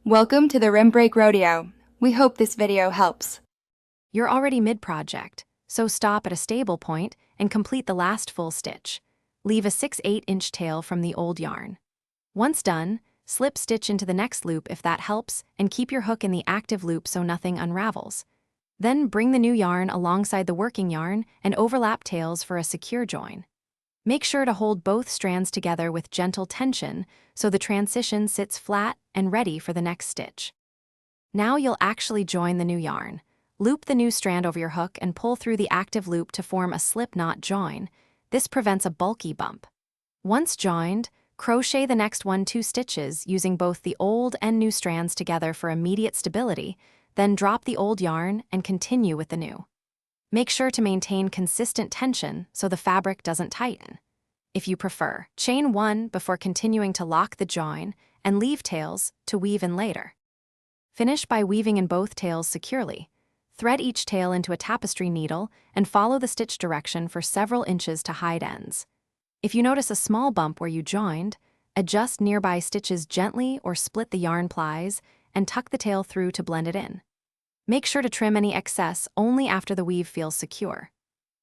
Welcome to the Rim Break Rodeo. We hope this video helps. You're already mid-project, so stop at a stable point and complete the last full stitch. Leave a 6/8-inch tail from the old yarn. Once done, slip stitch into the next loop if that helps, and keep your hook in the active loop so nothing unravels. Then bring the new yarn alongside the working yarn and overlap tails for a secure join. Make sure to hold both strands together with gentle tension so the transition sits flat and ready for the next stitch. Now you'll actually join the new yarn. Loop the new strand over your hook and pull through the active loop to form a slip knot join. This prevents a bulky bump. Once joined, crochet the next 2 stitches using both the old and new strands together for immediate stability, then drop the old yarn and continue with the new. Make sure to maintain consistent tension so the fabric doesn't tighten. If you prefer, chain 1 before continuing to lock the join and leave tails to weave in later. Finish by weaving in both tails securely. Thread each tail into a tapestry needle and follow the stitch direction for several inches to hide ends. If you notice a small bump where you joined, adjust nearby stitches gently or split the yarn plies and tuck the tail through to blend it in. Make sure to trim any excess only after the weave feels secure.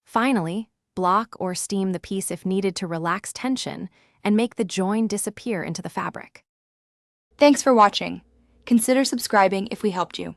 Finally, block or steam the piece if needed to relax tension and make the join disappear into the fabric. Thanks for watching. Consider subscribing if we helped you.